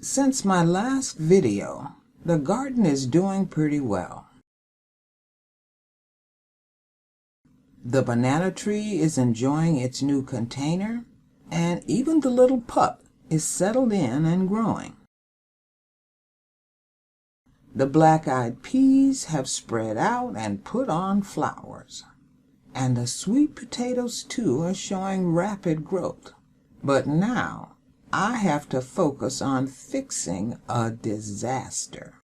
Since my last video, the garden is doing pretty well. The banana tree is enjoying its new container, and even the little pup is settled in and growing. The black-eyed peas have spread out and put on flowers, and the sweet potatoes too are showing rapid growth. But now I have to focus on fixing a disaster.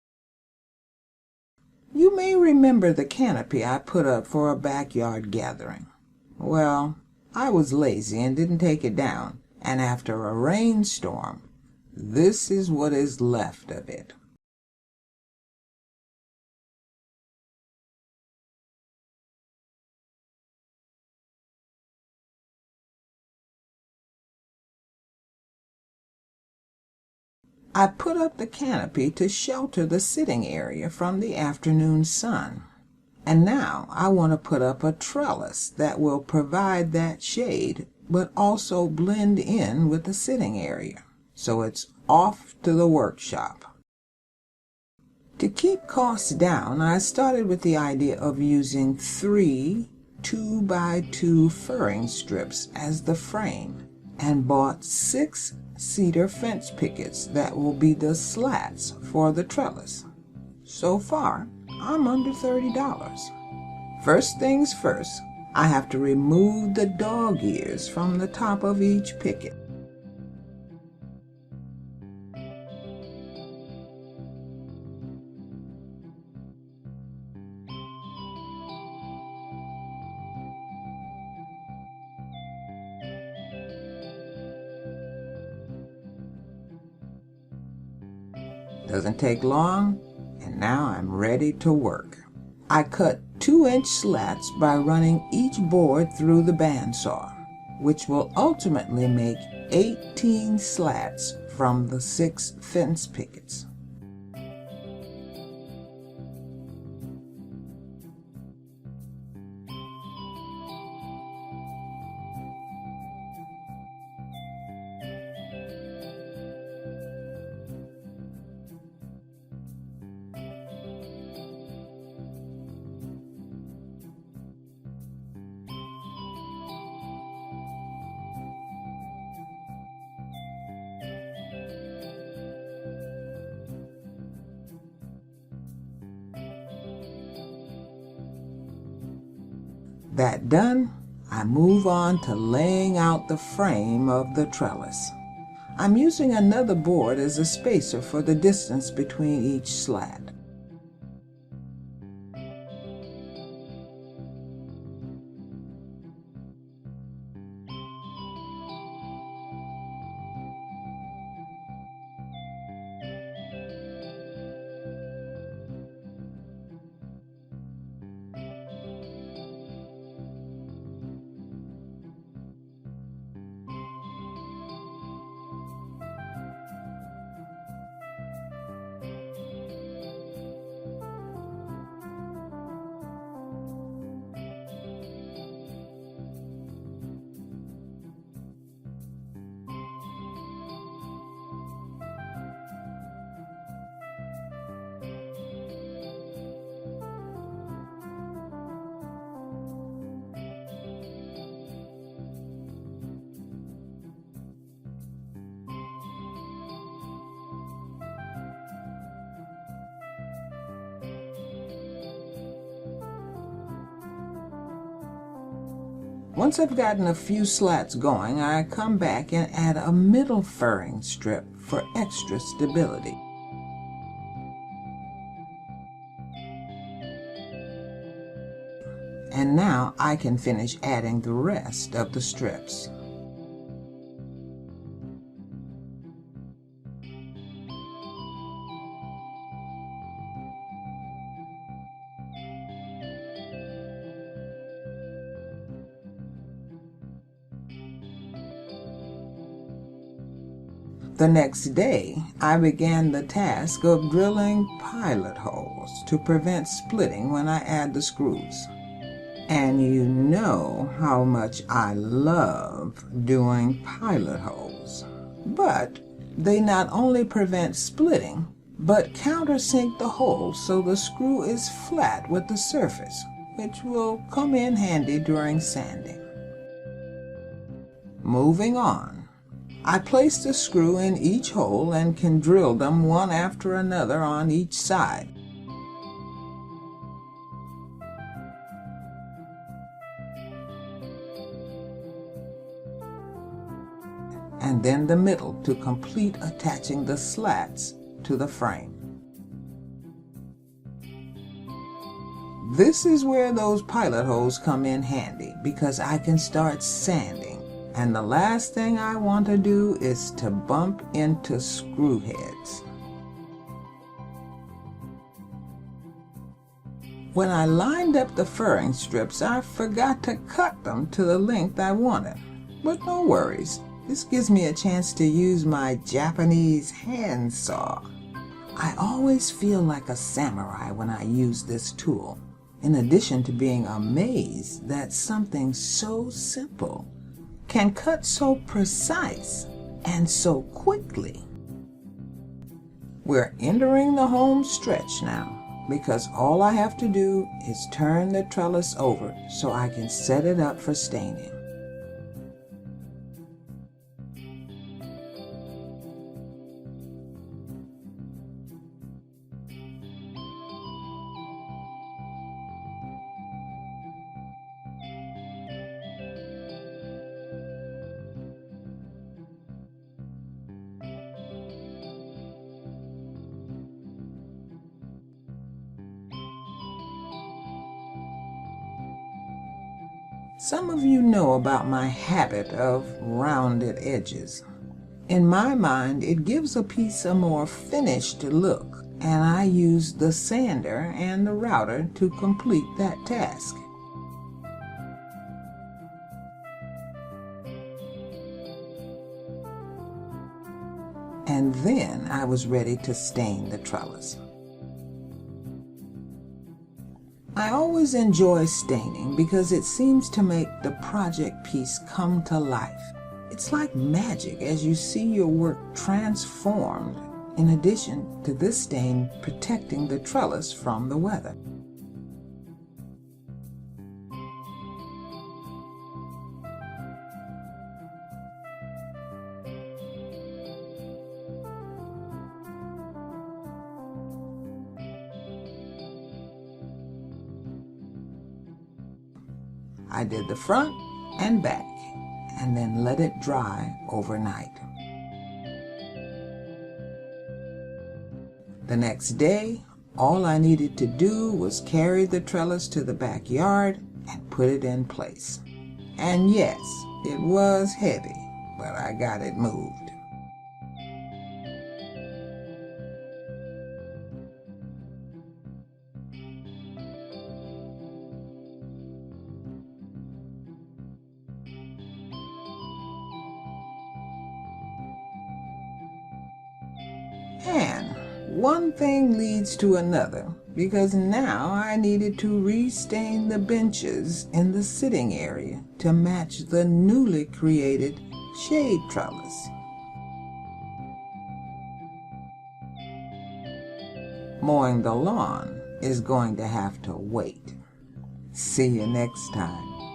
You may remember the canopy I put up for a backyard gathering. Well, I was lazy and didn't take it down, and after a rainstorm, this is what is left of it. I put up the canopy to shelter the sitting area from the afternoon sun. And now I want to put up a trellis that will provide that shade, but also blend in with the sitting area. So it's off to the workshop. To keep costs down, I started with the idea of using 3 2x2 furring strips as the frame, and bought 6 cedar fence pickets that will be the slats for the trellis. So far, I'm under $30. First things first, I have to remove the dog ears from the top of each picket. Doesn't take long, and now I'm ready to work. I cut 2-inch slats by running each board through the bandsaw, which will ultimately make 18 slats from the 6 fence pickets. That done, I move on to laying out the frame of the trellis. I'm using another board as a spacer for the distance between each slat. Once I've gotten a few slats going, I come back and add a middle furring strip for extra stability. And now I can finish adding the rest of the strips. The next day, I began the task of drilling pilot holes to prevent splitting when I add the screws. And you know how much I love doing pilot holes. But They not only prevent splitting, but countersink the hole so the screw is flat with the surface, which will come in handy during sanding. Moving on, I place the screw in each hole and can drill them one after another on each side. And then the middle to complete attaching the slats to the frame. This is where those pilot holes come in handy because I can start sanding, and the last thing I want to do is to bump into screw heads. When I lined up the furring strips, I forgot to cut them to the length I wanted, but no worries. This gives me a chance to use my Japanese hand saw. I always feel like a samurai when I use this tool, in addition to being amazed that something so simple can cut so precise and so quickly. We're entering the home stretch now, because all I have to do is turn the trellis over so I can set it up for staining. Some of you know about my habit of rounded edges. In my mind, it gives a piece a more finished look, and I use the sander and the router to complete that task. And then I was ready to stain the trellis. I always enjoy staining because it seems to make the project piece come to life. It's like magic as you see your work transformed, in addition to this stain protecting the trellis from the weather. I did the front and back, and then let it dry overnight. The next day, all I needed to do was carry the trellis to the backyard and put it in place. And yes, it was heavy, but I got it moved. And one thing leads to another, because now I needed to restain the benches in the sitting area to match the newly created shade trellis. Mowing the lawn is going to have to wait. See you next time.